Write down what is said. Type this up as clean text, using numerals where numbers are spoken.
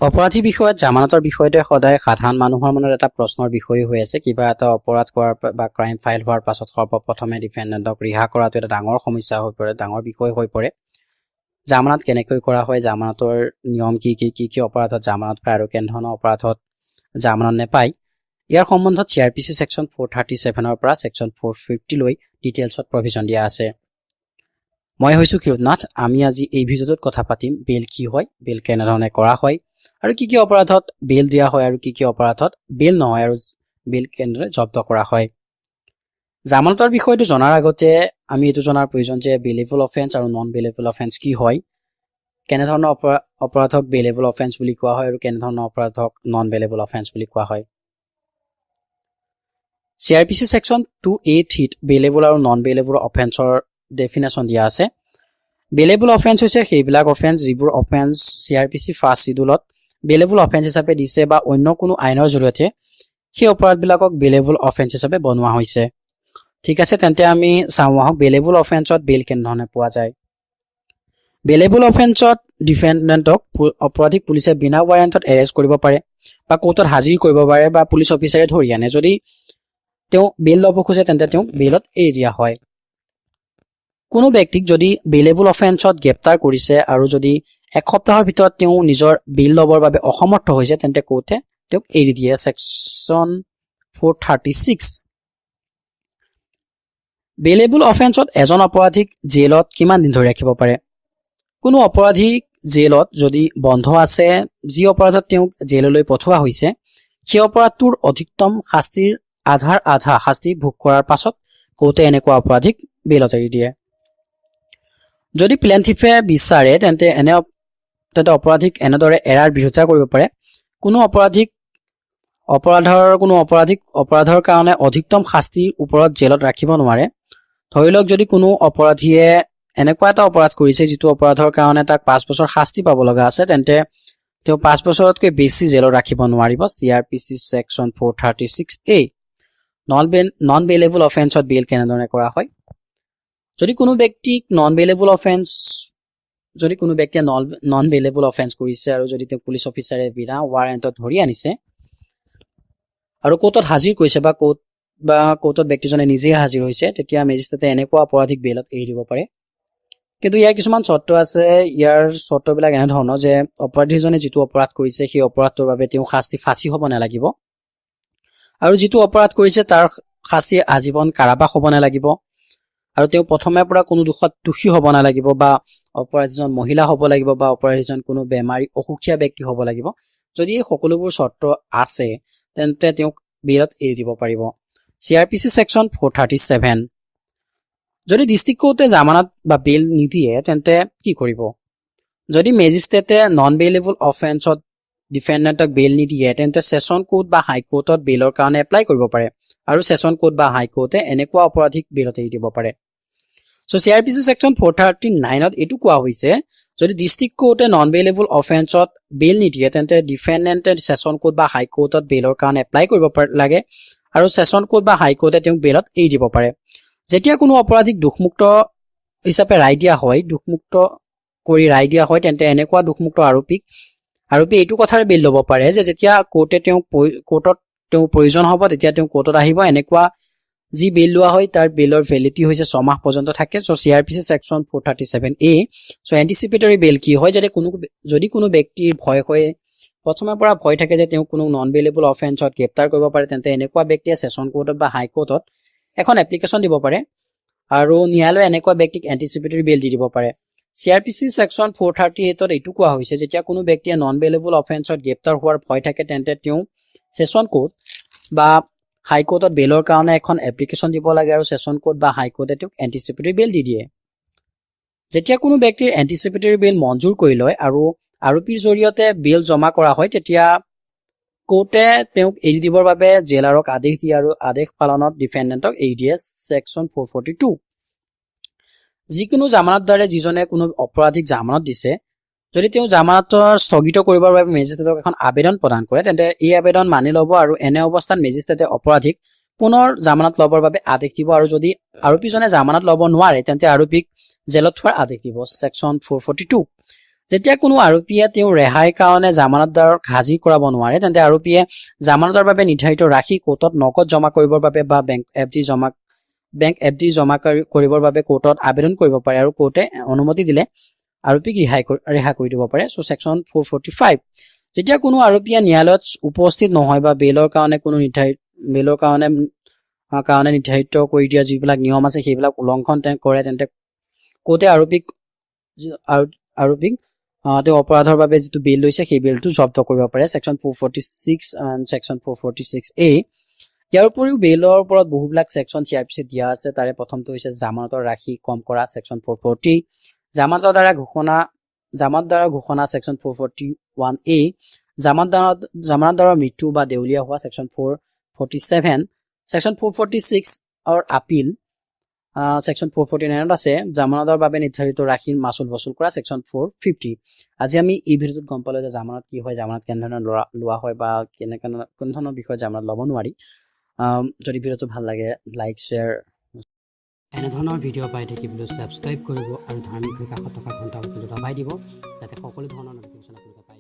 অপৰাধী বিষয়ত জামানতৰ বিষয়টো সদায় সাধাৰণ মানুহৰ মনত এটা প্ৰশ্নৰ বিষয় হৈ আছে। কিবা এটা অপৰাধ কৰাৰ বা ক্ৰাইম ফাইল হোৱাৰ পাছত সৰ্বপ্ৰথমে ডিফেণ্ডেণ্টক ৰিহা কৰাটো এটা ডাঙৰ সমস্যা হৈ পৰে, ডাঙৰ বিষয় হৈ পৰে। জামানত কেনেকৈ কৰা হয়, জামানতৰ নিয়ম কি অপৰাধত জামানত পায় আৰু কেনেধৰণৰ অপৰাধত জামানত নেপায়, ইয়াৰ সম্বন্ধত CRPC সেকশন 437 পৰা সেকশন 450 লৈ ডিটেইলছত প্ৰভিজন দিয়া আছে। মই হৈছো ক্ষীৰোদনাথ। আমি আজি এই ভিডিঅ'টোত কথা পাতিম বেল কি হয়, বেল কেনেধৰণে কৰা হয় আৰু কি অপৰাধত বেল দিয়া হয় আৰু কি অপৰাধত বেল নহয় আৰু বেল কেনেদৰে জব্দ কৰা হয়। জামানতৰ বিষয়টো জনাৰ আগতে আমি এইটো জনাৰ প্ৰয়োজন যে বেলেবল অফেন্স আৰু নন বেলেবল অফেন্স কি হয়, কেনেধৰণৰ অপৰাধক বেলেবল অফেন্স বুলি কোৱা হয় আৰু কেনেধৰণৰ অপৰাধক নন বেলেবল অফেন্স বুলি কোৱা হয়। CRPC সেকশন 283 বেলেবল আৰু নন বেলেবল অফেন্সৰ ডেফিনেশ্যন দিয়া আছে। বেলেবল অফেন্স হৈছে সেইবিলাক অফেন্স যিবোৰ অফেন্স CRPC ফাৰ্ষ্ট শিডিউলত বেলেবল অফেন্স হিচাপে দিছে বা অন্য কোনো আইনৰ জৰিয়তে সেই অপৰাধবিলাকক বেলেবল অফেন্স হিচাপে বনোৱা হৈছে। ঠিক আছে, তেন্তে আমি চাওঁ আহক বেলেবল অফেন্সত বেল কেনেধৰণে পোৱা যায়। বেলেবল অফেন্সত ডিফেণ্ডেণ্টক অপৰাধীক পুলিচে বিনা ৱাৰেণ্টত এৰেষ্ট কৰিব পাৰে বা কোৰ্টত হাজিৰ কৰিব পাৰে বা পুলিচ অফিচাৰে ধৰি আনে। যদি তেওঁ বেল ল'ব খোজে তেন্তে তেওঁক বেলত এৰি দিয়া হয়। কোনো ব্যক্তিক যদি বেলেবল অফেন্সত গ্ৰেপ্তাৰ কৰিছে আৰু যদি এক সপ্তাহৰ ভিতৰত তেওঁ নিজৰ বেল ল'বৰ বাবে অসমৰ্থ হৈছে তেন্তে কোৰ্টে তেওঁক এৰি দিয়ে। সেকশন 436। বেলেবল অফেন্সত এজন অপৰাধীক জেলত কিমান দিন ধৰি ৰাখিব পাৰে। কোনো অপৰাধীক জেলত যদি বন্ধ আছে, যি অপৰাধত তেওঁক জেললৈ পঠোৱা হৈছে সেই অপৰাধটোৰ অধিকতম শাস্তিৰ আধা শাস্তি ভোগ কৰাৰ পাছত কোৰ্টে এনেকুৱা অপৰাধীক বেলত এৰি দিয়ে। যদি প্লেইনথিফে বিচাৰে তেন্তে অপৰাধীক এনেদৰে এৰাৰ বিৰোধিতা কৰিব পাৰে। কোনো অপৰাধৰ কাৰণে অধিকতম শাস্তিৰ ওপৰত জেলত ৰাখিব নোৱাৰে। ধৰি লওক যদি কোনো অপৰাধীয়ে এনেকুৱা এটা অপৰাধ কৰিছে যিটো অপৰাধৰ কাৰণে তাক 5 বছৰ শাস্তি পাব লগা আছে, তেন্তে তেওঁ 5 বছৰতকৈ বেছি জেলত ৰাখিব নোৱাৰিব। CRPC section 436A। Non bailable অফেন্সত বেল কেনেদৰে কৰা হয়। যদি কোনো ব্যক্তিয়ে নন বেলেবল অফেন্স কৰিছে আৰু যদি তেওঁ পুলিচ অফিচাৰে বিনা ৱাৰেণ্টত ধৰি আনিছে আৰু কোৰ্টত হাজিৰ কৰিছে বা কোৰ্টত ব্যক্তিজনে নিজে হাজিৰ হৈছে, তেতিয়া মেজিষ্ট্ৰেটে এনেকুৱা অপৰাধীক বেলত এৰি দিব পাৰে। কিন্তু ইয়াৰ কিছুমান চৰ্ত আছে। ইয়াৰ চৰ্তবিলাক এনেধৰণৰ যে অপৰাধীজনে যিটো অপৰাধ কৰিছে সেই অপৰাধটোৰ বাবে তেওঁ শাস্তি ফাঁচি হ'ব নালাগিব আৰু যিটো অপৰাধ কৰিছে তাৰ শাস্তি আজীৱন কাৰাবাস হ'ব নালাগিব আৰু তেওঁ প্ৰথমে পৰা কোনো দোষত দোষী হ'ব নালাগিব বা অপৰাধীজন মহিলা হ'ব লাগিব বা অপৰাধীজন কোনো বেমাৰী অসুখীয়া ব্যক্তি হ'ব লাগিব। যদি এই সকলোবোৰ চৰ্ত আছে তেন্তে তেওঁক বেলত এৰি দিব পাৰিব। CRPC section 437। যদি ডিষ্ট্ৰিক্ট কোৰ্টে জামানত বা বেল নিদিয়ে তেন্তে কি কৰিব। যদি মেজিষ্ট্ৰেটে নন বেলেবল অফেন্সত ডিফেণ্ডেণ্টক বেল নিদিয়ে তেন্তে সেশন কোৰ্ট বা হাইকোৰ্টত বেলৰ কাৰণে এপ্লাই কৰিব পাৰে আৰু সেশন কোৰ্ট বা হাইকোৰ্টে এনেকুৱা অপৰাধীক বেলত এৰি দিব পাৰে। CRPC সেকশন 439ত এইটো কোৱা হৈছে যদি ডিষ্ট্ৰিক্ট কোৰ্টে নন বেলেবল অফেন্সত বেল নিদিয়ে তেন্তে ডিফেণ্ডেণ্টে সেশন কোৰ্ট বা হাইকোৰ্টত বেলৰ কাৰণে এপ্লাই কৰিব লাগে আৰু সেশন কোৰ্ট বা হাইকোৰ্টে তেওঁক বেলত এৰি দিব পাৰে। যেতিয়া কোনো অপৰাধীক দোষমুক্ত হিচাপে ৰায় দিয়া হয় তেন্তে এনেকুৱা দোষমুক্ত আৰোপী এইটো কথাৰে বেল ল'ব পাৰে যে যেতিয়া কোৰ্টত তেওঁ প্ৰয়োজন হ'ব তেতিয়া তেওঁ কোৰ্টত আহিব। এনেকুৱা যি বেল লোৱা হয় তাৰ বেলৰ ভেলিডিটি হৈছে 6 মাহ পৰ্যন্ত থাকে। CRPC section 437A। এন্টিচিপেটৰী বেল কি হয়। যদি কোনো ব্যক্তিৰ প্ৰথমে পৰা ভয় থাকে যে তেওঁ কোনো নন বেলেবল অফেন্সত গ্ৰেপ্তাৰ কৰিব পাৰে তেন্তে এনেকুৱা ব্যক্তিয়ে সেশন কোৰ্টত বা হাইকোৰ্টত এখন এপ্লিকেশ্যন দিব পাৰে আৰু ন্যায়ালয়ে এনেকুৱা ব্যক্তিক এন্টিচিপেটৰী বেল দি দিব পাৰে। CRPC সেকশন 438ত এইটো কোৱা হৈছে যেতিয়া কোনো ব্যক্তিয়ে নন বেলেবল অফেন্সত গ্ৰেপ্তাৰ হোৱাৰ ভয় থাকে তেন্তে তেওঁ সেশন কোৰ্ট বা হাইকোৰ্টত বেলৰ কাৰণে এখন এপ্লিকেশ্যন দিব লাগে আৰু সেশন কোৰ্ট বা হাইকোৰ্টে তেওঁক এন্টিচিপেটৰী বেল দি দিয়ে। যেতিয়া কোনো ব্যক্তিৰ এন্টিচিপেটৰী বেল মঞ্জুৰ কৰি লয় আৰু আৰোপীৰ জৰিয়তে বেল জমা কৰা হয় তেতিয়া কোৰ্টে তেওঁক এৰি দিবৰ বাবে জেলাৰক আদেশ দিয়ে আৰু আদেশ পালনত ডিফেণ্ডেণ্টক এৰি দিয়ে। সেকশন 442। যিকোনো জামানতদাৰে যিজনে কোনো অপৰাধীক জামানত দিছে যদি তেওঁ জামানতৰ স্থগিত কৰিবৰ বাবে মেজিষ্ট্ৰেটক এখন আবেদন প্ৰদান কৰে তেন্তে এই আবেদন মানি ল'ব আৰু এনে অৱস্থাত মেজিষ্ট্ৰেটে অপৰাধীক পুনৰ জামানত ল'বৰ বাবে আদেশ দিব আৰু যদি আৰোপীজনে জামানত ল'ব নোৱাৰে তেন্তে আৰোপীক জেলত থোৱাৰ আদেশ দিব। সেকশন 442। যেতিয়া কোনো আৰোপীয়ে তেওঁৰ ৰেহাইৰ কাৰণে জামানতদাৰক হাজিৰ কৰাব নোৱাৰে তেন্তে আৰোপীয়ে জামানতৰ বাবে নিৰ্ধাৰিত ৰাশি কোৰ্টত নগদ জমা কৰিবৰ বাবে বা বেংক এফডি জমা কৰিবৰ বাবে কোৰ্টত আবেদন কৰিব পাৰে আৰু কোৰ্টে অনুমতি দিলে আৰোপীক ৰেহাই কৰি দিব পাৰে। চ' ছেকশ্যন 445 যেতিয়া কোনো আৰোপীয়ে ন্যায়ালয়ত উপস্থিত নহয় বা বেইলৰ কাৰণে নিৰ্ধাৰিত কৰি দিয়া যিবিলাক নিয়ম আছে সেইবিলাক উলংঘন কৰে তেন্তে কোৰ্টে আৰোপীক তেওঁ অপৰাধৰ বাবে যিটো বেইল লৈছে সেই বেইলটো জব্দ কৰিব পাৰে। Section 446 and section 446A। ইয়াৰ উপৰিও বেইলৰ ওপৰত বহুবিলাক ছেকশ্যন চিআৰপিচিত দিয়া আছে। তাৰে প্ৰথমটো হৈছে জামানতৰ ৰাশি কম কৰা ছেকশ্যন 440, জামানত দ্বাৰা ঘোষণা ছেকশ্যন 441A, জামানতদাৰৰ মৃত্যু বা দেউলীয়া হোৱা ছেকশ্যন 447, ছেকশ্যন 446 আপিল ছেকশ্যন 449 আছে জামানতৰ বাবে নিৰ্ধাৰিত ৰাশিৰ মাচুল বসুল কৰা ছেকশ্যন 450। আজি আমি এই ভিডিঅ'টোত গম পালো যে জামানত কি হয়, জামানত কেনেধৰণৰ লোৱা হয় বা কোন ধৰণৰ বিষয় জামানত ল'ব নোৱাৰি। যদি ভিডিঅ'টো ভাল লাগে লাইক শ্বেয়াৰ এনেধৰণৰ ভিডিঅ' পাই থাকিবলৈ ছাবস্ক্ৰাইব কৰিব আৰু ধাৰ্মিক কাষত থকা ঘণ্টা বাটনটো দবাই দিব যাতে সকলো ধৰণৰ নটিফিকেশ্যন আপোনালোকে